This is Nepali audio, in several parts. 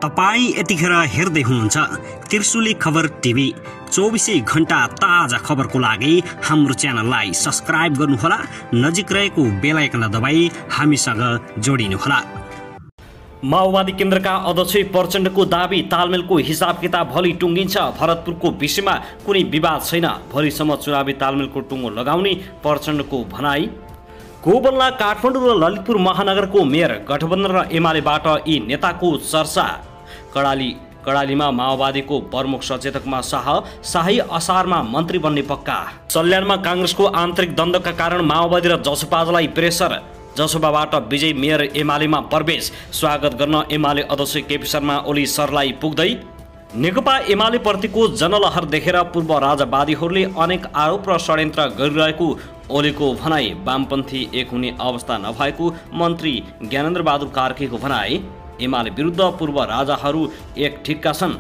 तपाई यतिखेर हेर्दै हुनुहुन्छ त्रिशुली खबर टिभी। 24 घण्टा ताजा खबरको लागि हाम्रो च्यानललाई सब्स्क्राइब गर्नुहोला, नजिक रहेको बेल आइकन दबाई हामीसँग जोडिनुहोला। माओवादी केन्द्रका अध्यक्ष प्रचण्डको दाबी तालमेलको हिसाब किताब भोलि टुङ्गिन्छ। भरतपुरको विषयमा कुनै विवाद छैन, भोलिसम्म चुनावी तालमेलको टुङ्गो लगाउने प्रचण्डको भनाई। गोबल्ला, काठमाडौँ र ललितपुर महानगरको मेयर गठबन्धन र एमालेबाट यी नेताको चर्चा। कडालीमा माओवादीको प्रमुख सचेतकमा शाही असारमा मन्त्री बन्ने पक्का। सल्यानमा काङ्ग्रेसको आन्तरिक द्वन्द्वका कारण माओवादी र जसपालाई प्रेसर। जसपाबाट विजय मेयर एमालेमा प्रवेश। स्वागत गर्न एमाले अध्यक्ष केपी शर्मा ओली सरलाई पुग्दै। नेकपा एमाले प्रतिको जनलहर देखेर पूर्व राजावादीहरूले अनेक आरोप र षड्यन्त्र गरिरहेको ओलीको भनाई। वामपन्थी एक हुने अवस्था नभएको मन्त्री ज्ञानेन्द्र बहादुर कार्कीको भनाई। एमाले विरुद्ध पूर्व राजाहरू एक ठिक्का छन्।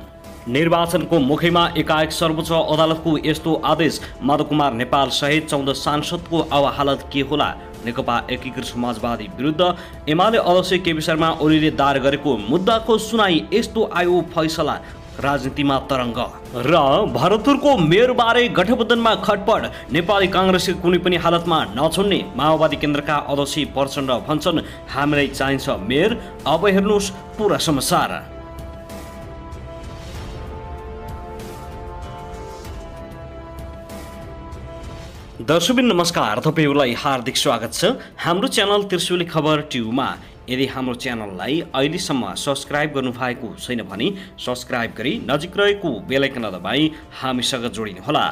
निर्वाचनको मुखैमा एकाएक सर्वोच्च अदालतको यस्तो आदेश। मधुकुमार नेपाल सहित 14 सांसदको अब हालत के होला? नेकपा एकीकृत समाजवादी विरुद्ध एमाले अध्यक्ष केपी शर्मा ओलीले दायर गरेको मुद्दाको सुनाई। यस्तो आयो फैसला, राजनीतिमा तरङ्ग। र भरतपुरको मेयरबारे गठबन्धनमा खटपट। नेपाली काङ्ग्रेसले कुनै पनि हालतमा नछुड्ने माओवादी केन्द्रका अध्यक्ष प्रचण्ड भन्छन्, हामीलाई चाहिन्छ मेयर। अब हेर्नुहोस् पुरा समाचार। दर्शकबिन नमस्कार, तपाईहरुलाई हार्दिक स्वागत छ हाम्रो च्यानल त्रिशुली खबर टिभीमा। यदि हाम्रो च्यानललाई अहिलेसम्म सब्स्क्राइब गर्नुभएको छैन भने सब्स्क्राइब गरी नजिक रहेको बेल आइकन दबाई हामीसँग जोडिनुहोला।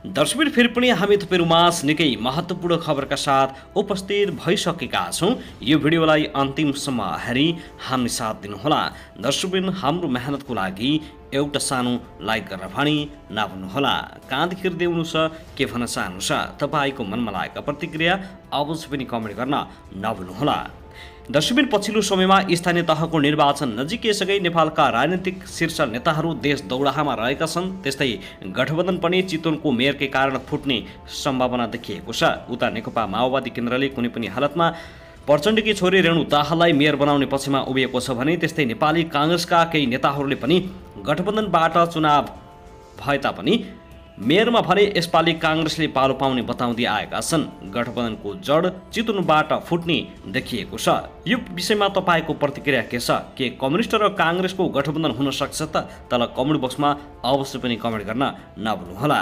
दर्शकबिन फेरि पनि हामी तपाईहरुमाझ निकै महत्त्वपूर्ण खबरका साथ उपस्थित भइसकेका छौं। यो भिडियोलाई अन्तिमसम्म हेरी हामी साथ दिनुहोला। दर्शकबिन हाम्रो मेहनतको लागि एउटा सानो लाइक गर्न पनि नभुल्नुहोला। कहाँदेखि हेर्दै हुनुहुन्छ, के भन्न चाहनुहुन्छ, तपाईको मनमा लागेका प्रतिक्रिया अवश्य पनि कमेन्ट गर्न नभुल्नुहोला। दर्शकबिन पछिल्लो समयमा स्थानीय तहको निर्वाचन नजिकैसँगै नेपालका राजनीतिक शीर्ष नेताहरू देश दौडाहामा रहेका छन्। त्यस्तै गठबन्धन पनि चितवनको मेयरकै कारण फुट्ने सम्भावना देखिएको छ। उता नेकपा माओवादी केन्द्रले कुनै पनि हालतमा प्रचण्डकी छोरी रेणु दाहाललाई मेयर बनाउने पक्षमा उभिएको छ भने त्यस्तै नेपाली काङ्ग्रेसका केही नेताहरूले पनि गठबन्धनबाट चुनाव भए तापनि मेयरमा भने यसपालि काङ्ग्रेसले पालो पाउने बताउँदै आएका छन्। गठबन्धनको जड चितवनबाट फुट्ने देखिएको छ। यो विषयमा तपाईँको प्रतिक्रिया के छ? के कम्युनिस्ट र काङ्ग्रेसको गठबन्धन हुन सक्छ त? तल कमेन्ट बक्समा अवश्य पनि कमेन्ट गर्न नभुल्नुहोला।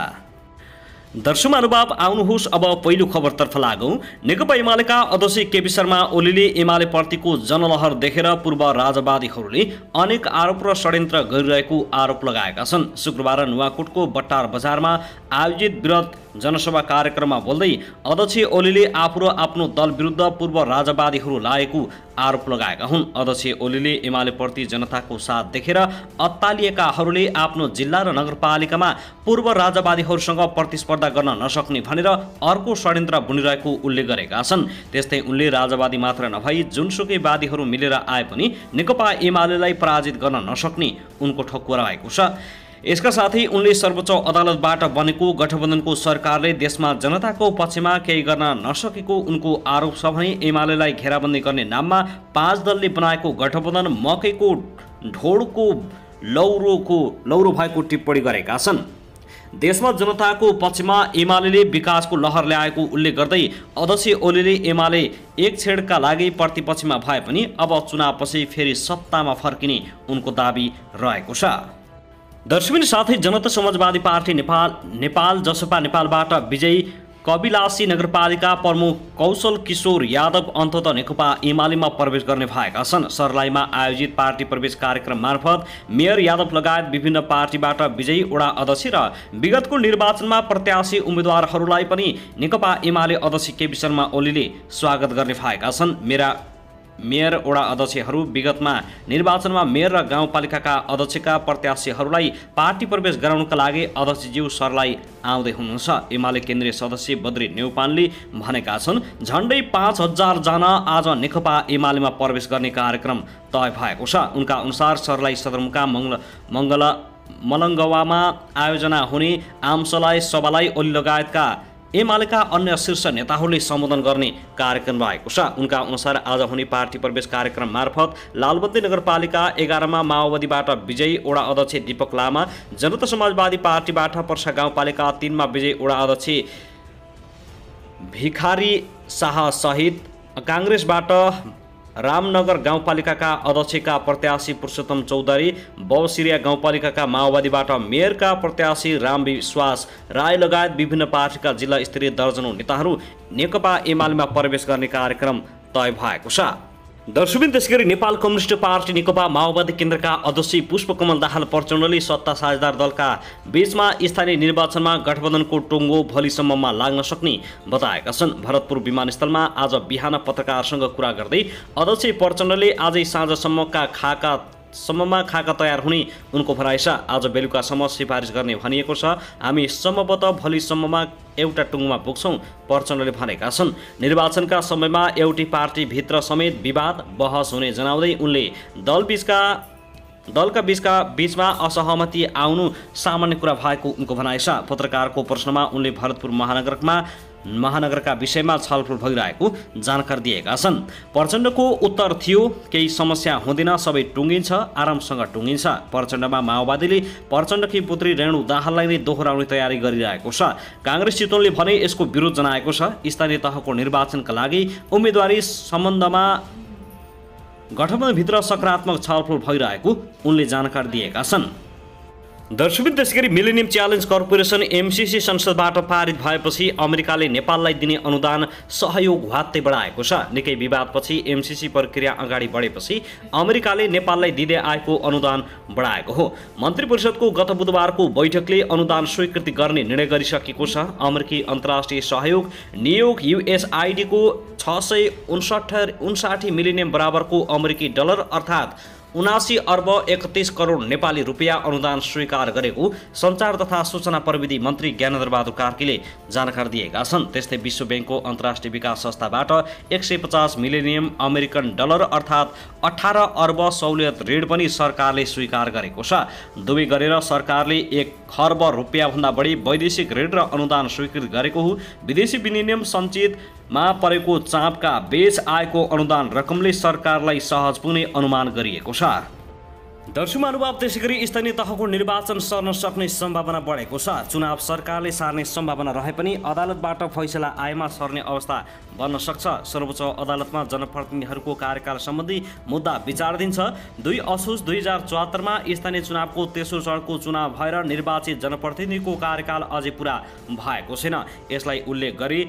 दर्शक महानुभाव, आउनुहोस् अब पहिलो खबरतर्फ लागौं। नेकपा एमालेका अध्यक्ष केपी शर्मा ओलीले एमाले प्रतिको जनलहर देखेर पूर्व राजावादीहरूले अनेक आरोप र षड्यन्त्र गरिरहेको आरोप लगाएका छन्। शुक्रबार नुवाकोटको बट्टार बजारमा आयोजित वृहत जनसभा कार्यक्रममा बोल्दै अध्यक्ष ओलीले आफू र आफ्नो दल विरुद्ध पूर्व राजावादीहरू लागेको आरोप लगाएका हुन्। अध्यक्ष ओलीले एमालेप्रति जनताको साथ देखेर अत्तालिएकाहरूले आफ्नो जिल्ला र नगरपालिकामा पूर्व राजावादीहरूसँग प्रतिस्पर्धा गर्न नसक्ने भनेर अर्को षड्यन्त्र बुनिरहेको उल्लेख गरेका छन्। त्यस्तै उनले राजावादी मात्र नभई जुनसुकै वादीहरू मिलेर आए पनि नेकपा एमालेलाई पराजित गर्न नसक्ने उनको ठकुरा भएको छ। यसका साथै उनले सर्वोच्च अदालतबाट बनेको गठबन्धनको सरकारले देशमा जनताको पक्षमा केही गर्न नसकेको उनको आरोप छ भने एमालेलाई घेराबन्दी गर्ने नाममा 5 दलले बनाएको गठबन्धन मकैको ढोडको लौरो भएको टिप्पणी गरेका छन्। देशमा जनताको पक्षमा एमालेले विकासको लहर ल्याएको उल्लेख गर्दै अध्यक्ष ओलीले एमाले एक छेडका लागि प्रतिपक्षमा भए पनि अब चुनावपछि फेरि सत्तामा फर्किने उनको दाबी रहेको छ। दर्शकबिन साथै जनता समाजवादी पार्टी नेपाल जसपा नेपालबाट विजयी कबिलासी नगरपालिका प्रमुख कौशल किशोर यादव अन्ततः नेकपा एमालेमा प्रवेश गर्ने भएका छन्। सर्लाहीमा आयोजित पार्टी प्रवेश कार्यक्रम मार्फत मेयर यादव लगायत विभिन्न पार्टीबाट विजयी वडा अध्यक्ष र विगतको निर्वाचनमा प्रत्याशी उम्मेद्वारहरूलाई पनि नेकपा एमाले अध्यक्ष केपी शर्मा ओलीले स्वागत गर्ने भएका छन्। मेयर वडा अध्यक्षहरू विगतमा निर्वाचनमा मेयर र गाउँपालिकाका अध्यक्षका प्रत्याशीहरूलाई पार्टी प्रवेश गराउनका लागि अध्यक्षज्यू सरलाई आउँदै हुनुहुन्छ। एमाले केन्द्रीय सदस्य बद्री नेउपानले भनेका छन्, झन्डै 5000 जना आज नेकपा एमालेमा प्रवेश गर्ने कार्यक्रम तय भएको छ। उनका अनुसार सरलाई सदरमुकाम मलङ्गवामा आयोजना हुने आमसभा सभालाई ओली लगायतका एमालेका अन्य शीर्ष नेताहरूले सम्बोधन गर्ने कार्यक्रम रहेको छ। उनका अनुसार आज हुने पार्टी प्रवेश कार्यक्रम मार्फत लालबत्ती नगरपालिका 11 मा माओवादीबाट विजयी वडा अध्यक्ष दीपक लामा, जनता समाजवादी पार्टीबाट पर्सा गाउँपालिका 3 मा विजयी वडा अध्यक्ष भिखारी शाह सहित काङ्ग्रेसबाट रामनगर गाउँपालिकाका अध्यक्षका प्रत्याशी पुरुषोत्तम चौधरी, बौसिरिया गाउँपालिकाका माओवादीबाट मेयरका प्रत्याशी रामविश्वास राय लगायत विभिन्न पार्टीका जिल्ला स्तरीय दर्जनौं नेताहरू नेकपा एमालेमा प्रवेश गर्ने कार्यक्रम तय भएको छ। दर्शकबिन त्यसगरी नेपाल कम्युनिस्ट पार्टी नेकपा माओवादी केन्द्रका अध्यक्ष पुष्पकमल दाहाल प्रचण्डले सत्ता साझेदार दलका बीचमा स्थानीय निर्वाचनमा गठबन्धनको टुङ्गो भोलिसम्ममा लाग्न सक्ने बताएका छन्। भरतपुर विमानस्थलमा आज बिहान पत्रकारसँग कुरा गर्दै अध्यक्ष प्रचण्डले आजै साँझसम्ममा खाका तयार हुने उनको भनाइ छ। आज बेलुकासम्म सिफारिस गर्ने भनिएको छ। हामी सम्भवतः भोलिसम्ममा एउटा टुङ्गोमा पुग्छौँ, प्रचण्डले भनेका छन्। निर्वाचनका समयमा एउटै पार्टीभित्र समेत विवाद बहस हुने जनाउँदै उनले दलका बीचमा असहमति आउनु सामान्य कुरा भएको उनको भनाइ छ। पत्रकारको प्रश्नमा उनले भरतपुर महानगरका विषयमा छलफल भइरहेको जानकारी दिएका छन्। प्रचण्डको उत्तर थियो, केही समस्या हुँदैन, सबै टुङ्गिन्छ, आरामसँग टुङ्गिन्छ। प्रचण्डमा माओवादीले प्रचण्डकी पुत्री रेणु दाहाललाई नै दोहोऱ्याउने तयारी गरिरहेको छ। काङ्ग्रेस चितवनले भने यसको विरोध जनाएको छ। स्थानीय तहको निर्वाचनका लागि उम्मेदवारी सम्बन्धमा गठबन्धनभित्र सकारात्मक छलफल भइरहेको उनले जानकारी दिएका छन्। दर्शकबिन त्यसगरी मिलेनियम च्यालेन्ज कर्पोरेसन एमसीसी संसदबाट पारित भएपछि अमेरिकाले नेपाललाई दिने अनुदान सहयोग ह्वात्तै बढाएको छ। निकै विवादपछि एमसीसी प्रक्रिया अगाडि बढेपछि अमेरिकाले नेपाललाई दिँदै आएको अनुदान बढाएको हो। मन्त्री परिषदको गत बुधबारको बैठकले अनुदान स्वीकृति गर्ने निर्णय गरिसकेको छ। अमेरिकी अन्तर्राष्ट्रिय सहयोग नियोग युएसआइडीको 659 मिलियन बराबरको अमेरिकी डलर अर्थात् 79 अर्ब 31 करोड नेपाली रुपियाँ अनुदान स्वीकार गरेको सञ्चार तथा सूचना प्रविधि मन्त्री ज्ञानेन्द्र बहादुर कार्कीले जानकारी दिएका छन्। त्यस्तै विश्व ब्याङ्कको अन्तर्राष्ट्रिय विकास संस्थाबाट 150 मिलियन अमेरिकन डलर अर्थात् 18 अर्ब सहुलियत ऋण पनि सरकारले स्वीकार गरेको छ। दुवै गरेर सरकारले 1 खर्ब रुपियाँभन्दा बढी वैदेशिक ऋण र अनुदान स्वीकृत गरेको हो। विदेशी विनिमय सञ्चितमा परेको चापका बेच आएको अनुदान रकमले सरकारलाई सहज पुग्ने अनुमान गरिएको छ। दर्शक महानुभाव, त्यसैगरी स्थानीय तहको निर्वाचन सर्न सक्ने सम्भावना बढेको छ। चुनाव सरकारले सार्ने सम्भावना रहे पनि अदालतबाट फैसला आएमा सर्ने अवस्था बन्न सक्छ। सर्वोच्च अदालतमा जनप्रतिनिधिहरूको कार्यकाल सम्बन्धी मुद्दा विचाराधीन छ। 2 असोज 2074 मा स्थानीय चुनावको तेस्रो चरणको चुनाव भएर निर्वाचित जनप्रतिनिधिको कार्यकाल अझै पुरा भएको छैन। यसलाई उल्लेख गरी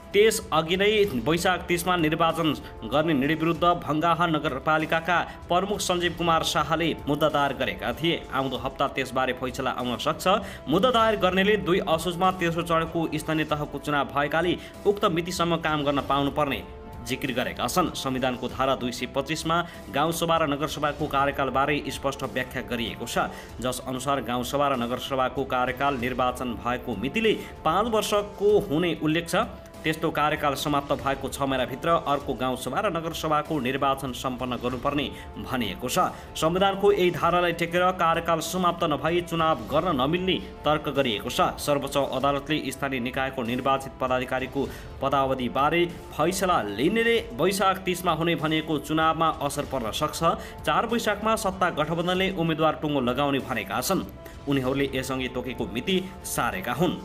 त्यस अघि नै वैशाख 30 मा निर्वाचन गर्ने निर्णय विरुद्ध भङ्गाहा नगरपालिकाका प्रमुख सञ्जीव कुमार शाहले मुद्दा दायर गरेका थिए। आउँदो हप्ता त्यसबारे फैसला आउन सक्छ। मुद्दा दायर गर्नेले 2 असोजमा तेस्रो चरणको स्थानीय तहको चुनाव भएकाले उक्त मितिसम्म काम गर्न पाउनुपर्ने जिकिर गरेका छन्। संविधानको धारा 225 मा गाउँसभा र नगरसभाको कार्यकालबारे स्पष्ट व्याख्या गरिएको छ, जस अनुसार गाउँसभा र नगरसभाको कार्यकाल निर्वाचन भएको मितिले 5 वर्षको हुने उल्लेख छ। त्यस्तो कार्यकाल समाप्त भएको 6 महिनाभित्र अर्को गाउँसभा र नगरसभाको निर्वाचन सम्पन्न गर्नुपर्ने भनिएको छ। संविधानको यही धारालाई टेकेर कार्यकाल समाप्त नभई चुनाव गर्न नमिल्ने तर्क गरिएको छ। सर्वोच्च अदालतले स्थानीय निकायको निर्वाचित पदाधिकारीको पदावधिबारे फैसला लिनेले वैशाख 30 मा हुने भनिएको चुनावमा असर पर्न सक्छ। 4 वैशाखमा सत्ता गठबन्धनले उम्मेद्वार टुङ्गो लगाउने भनेका छन्। उनीहरूले यसअघि तोकेको मिति सारेका हुन्।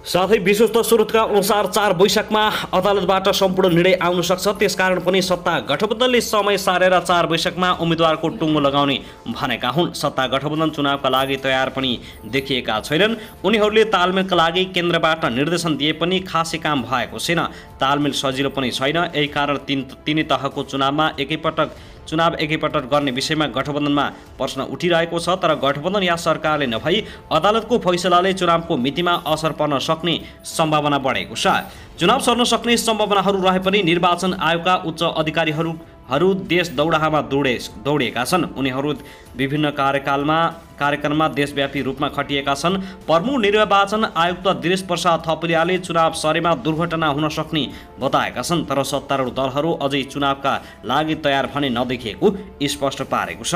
साथै विश्वस्त स्रोतका अनुसार 4 वैशाखमा अदालतबाट सम्पूर्ण निर्णय आउन सक्छ। त्यसकारण पनि सत्ता गठबन्धनले समय सारेर 4 वैशाखमा उम्मेद्वारको टुङ्गो लगाउने भनेका हुन्। सत्ता गठबन्धन चुनावका लागि तयार पनि देखिएका छैनन्। उनीहरूले तालमेलका लागि केन्द्रबाट निर्देशन दिए पनि खासै काम भएको छैन। तालमेल सजिलो पनि छैन। यही कारण तिनै तहको चुनाव एकैपटक गर्ने विषयमा गठबन्धनमा प्रश्न उठिरहेको छ। तर गठबन्धन या सरकारले नभई अदालतको फैसलाले चुनावको मितिमा असर पर्न सक्ने सम्भावना बढेको छ। चुनाव सर्न सक्ने सम्भावनाहरू रहे पनि निर्वाचन आयोगका उच्च अधिकारीहरू देश दौडाहामा दौडिएका छन्। उनीहरू विभिन्न कार्यक्रममा देशव्यापी रूपमा खटिएका छन्। प्रमुख निर्वाचन आयुक्त दिनेश प्रसाद थपलियाले चुनाव सरेमा दुर्घटना हुन सक्ने बताएका छन्। तर सत्तारूढ दलहरू अझै चुनावका लागि तयार भने नदेखिएको स्पष्ट पारेको छ।